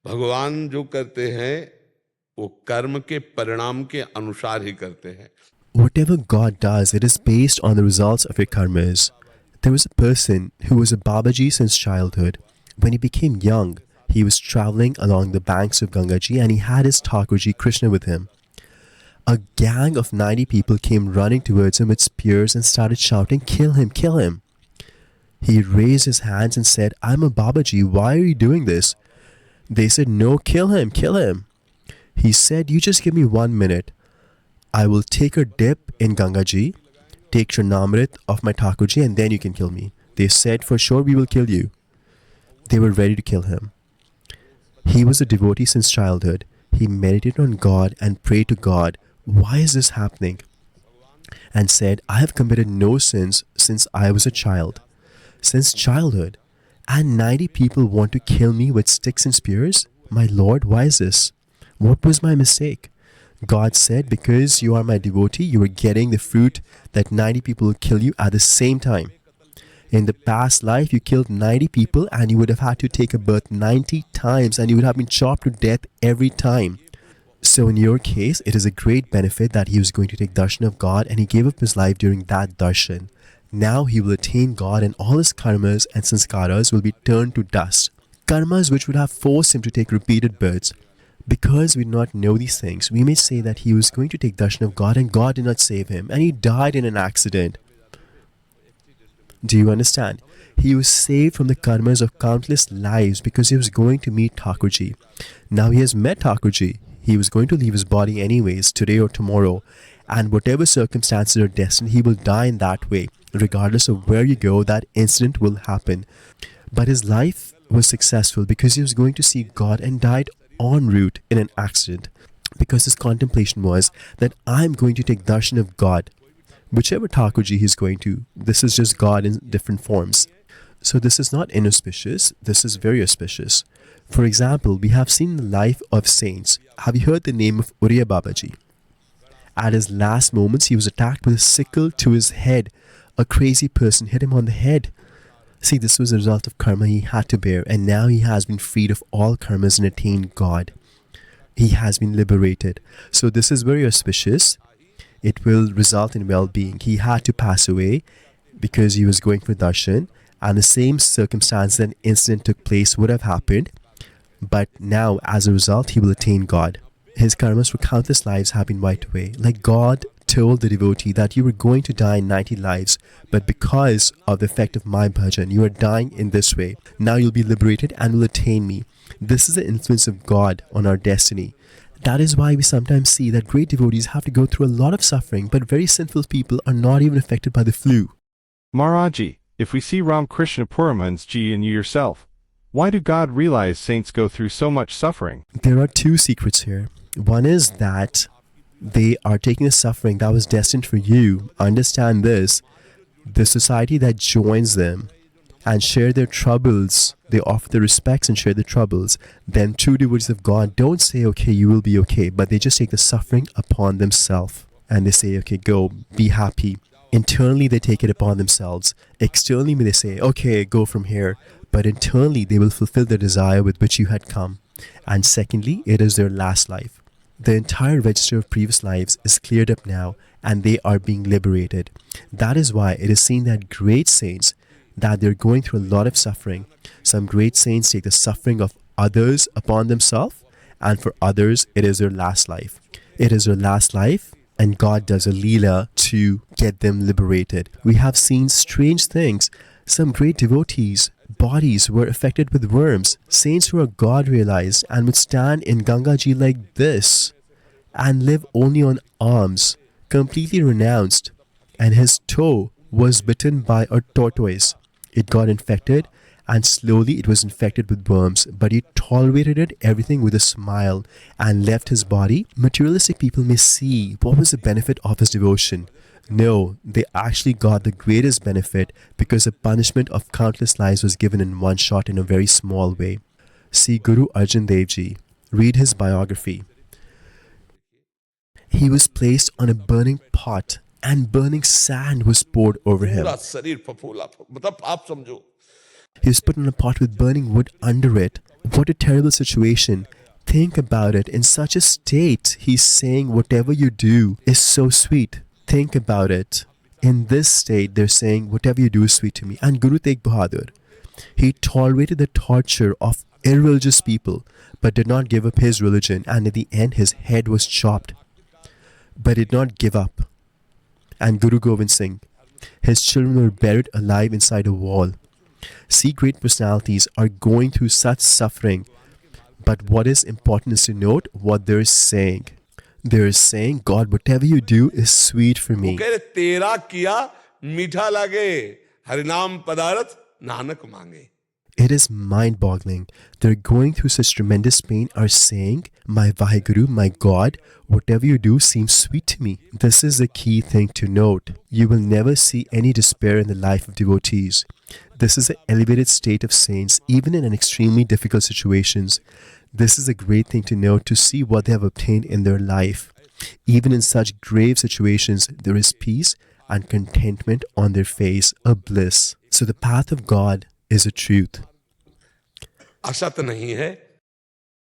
भगवान जो करते हैं वो कर्म के परिणाम के अनुसार ही करते हैं. Whatever God does, it is based on the results of your karmas. There was a person who was a Babaji since childhood. When he became young, he was traveling along the banks of Gangaji and he had his Thakurji Krishna with him. A gang of 90 people came running towards him with spears and started shouting, "Kill him, kill him." He raised his hands and said, "I'm a Babaji, why are you doing this?" They said, "No, kill him, kill him." He said, "You just give me 1 minute. I will take a dip in Gangaji, take Charnamrit of my Thakurji, and then you can kill me." They said, "For sure, we will kill you." They were ready to kill him. He was a devotee since childhood. He meditated on God and prayed to God, "Why is this happening?" And said, "I have committed no sins since I was a child. Since childhood. And 90 people want to kill me with sticks and spears? My Lord, why is this? What was my mistake?" God said, "Because you are my devotee, you are getting the fruit that 90 people will kill you at the same time. In the past life, you killed 90 people and you would have had to take a birth 90 times and you would have been chopped to death every time. So in your case, it is a great benefit that he was going to take darshan of God and he gave up his life during that darshan. Now he will attain God and all his karmas and sanskaras will be turned to dust. Karmas which would have forced him to take repeated births. Because we do not know these things, we may say that he was going to take darshan of God and God did not save him and he died in an accident. Do you understand? He was saved from the karmas of countless lives because he was going to meet Thakurji. Now he has met Thakurji. He was going to leave his body anyways, today or tomorrow. And whatever circumstances are destined, he will die in that way. Regardless of where you go, that incident will happen. But his life was successful because he was going to see God and died en route in an accident. Because his contemplation was that I'm going to take darshan of God. Whichever Thakurji he's going to, this is just God in different forms. So this is not inauspicious, this is very auspicious. For example, we have seen the life of saints. Have you heard the name of Uriya Babaji? At his last moments, he was attacked with a sickle to his head. A crazy person hit him on the head. See, this was a result of karma he had to bear, and now he has been freed of all karmas and attained God. He has been liberated. So this is very auspicious. It will result in well-being. He had to pass away because he was going for darshan, and the same circumstance and incident took place would have happened. But now, as a result, he will attain God. His karmas for countless lives have been wiped away. Like God told the devotee that you were going to die in 90 lives, but because of the effect of my bhajan, you are dying in this way. Now you'll be liberated and will attain me. This is the influence of God on our destiny. That is why we sometimes see that great devotees have to go through a lot of suffering, but very sinful people are not even affected by the flu. Maharaji, if we see Ram Krishna Puramans-ji and you yourself, why do God realize saints go through so much suffering? There are two secrets here. One is that they are taking the suffering that was destined for you. Understand this. The society that joins them and share their troubles, they offer their respects and share their troubles. Then true devotees of God don't say, okay, you will be okay, but they just take the suffering upon themselves. And they say, okay, go, be happy. Internally, they take it upon themselves. Externally, they say, okay, go from here. But internally, they will fulfill the desire with which you had come. And secondly, it is their last life. The entire register of previous lives is cleared up now, and they are being liberated. That is why it is seen that great saints, that they're going through a lot of suffering. Some great saints take the suffering of others upon themselves, and for others, it is their last life. It is their last life, and God does a leela to get them liberated. We have seen strange things. Some great devotees' bodies were affected with worms. Saints who are God realized and would stand in Gangaji like this and live only on alms, completely renounced. And his toe was bitten by a tortoise. It got infected and slowly it was infected with worms, but he tolerated it, everything with a smile, and left his body. Materialistic people may see what was the benefit of his devotion. No, they actually got the greatest benefit because the punishment of countless lives was given in one shot in a very small way. See Guru Arjan Dev Ji. Read his biography. He was placed on a burning pot and burning sand was poured over him. He was put in a pot with burning wood under it, What a terrible situation. Think about it. In such a state, he's saying whatever you do is so sweet. Think about it. In this state, they're saying whatever you do is sweet to me. And Guru Tegh Bahadur, he tolerated the torture of irreligious people, but did not give up his religion, and at the end his head was chopped. But did not give up. And Guru Govind Singh, his children were buried alive inside a wall. See, great personalities are going through such suffering, but what is important is to note what they're saying. They're saying, God, whatever you do is sweet for वो me. कह रहे तेरा किया मीठा लगे, हरिनाम पदारथ नानक मांगे. It is mind-boggling. They're going through such tremendous pain, are saying, my Vaheguru, my God, whatever you do seems sweet to me. This is the key thing to note. You will never see any despair in the life of devotees. This is an elevated state of saints, even in an extremely difficult situations. This is a great thing to note, to see what they have obtained in their life. Even in such grave situations, there is peace and contentment on their face, a bliss. So the path of God is a truth. असत नहीं है.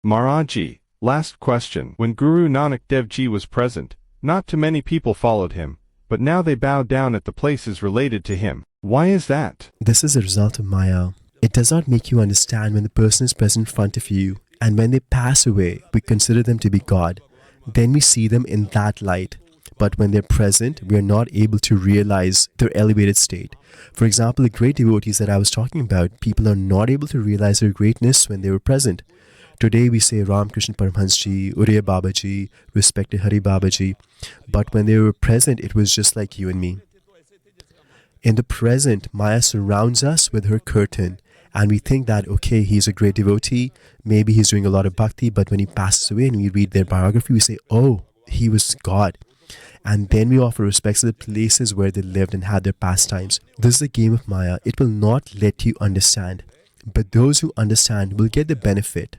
Maharaji, last question. When Guru Nanak Dev Ji was present, not too many people followed him, but now they bow down at the places related to him. Why is that? This is a result of Maya. It does not make you understand when the person is present in front of you, and when they pass away, we consider them to be God. Then we see them in that light. But when they're present, we are not able to realize their elevated state. For example, the great devotees that I was talking about, people are not able to realize their greatness when they were present. Today we say Ram Krishna Paramahansaji, Uriya Babaji, respected Hari Babaji. But when they were present, it was just like you and me. In the present, Maya surrounds us with her curtain. And we think that, okay, he's a great devotee, maybe he's doing a lot of bhakti, but when he passes away and we read their biography, we say, oh, he was God. And then we offer respects to the places where they lived and had their pastimes. This is the game of Maya. It will not let you understand. But those who understand will get the benefit.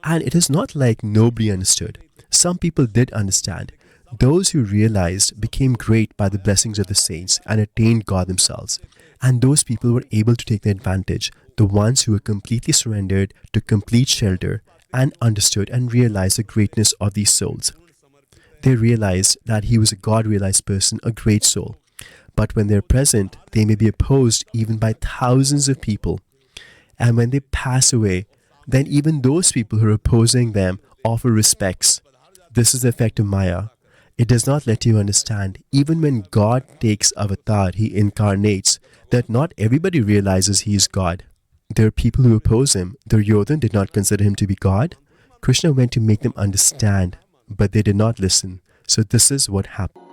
And it is not like nobody understood. Some people did understand. Those who realized became great by the blessings of the saints and attained God themselves. And those people were able to take the advantage. The ones who were completely surrendered to complete shelter and understood and realized the greatness of these souls. They realized that he was a God-realized person, a great soul. But when they're present, they may be opposed even by thousands of people. And when they pass away, then even those people who are opposing them offer respects. This is the effect of Maya. It does not let you understand. Even when God takes avatar, he incarnates, that not everybody realizes he is God. There are people who oppose him. Duryodhan did not consider him to be God. Krishna went to make them understand, but they did not listen. So this is what happened.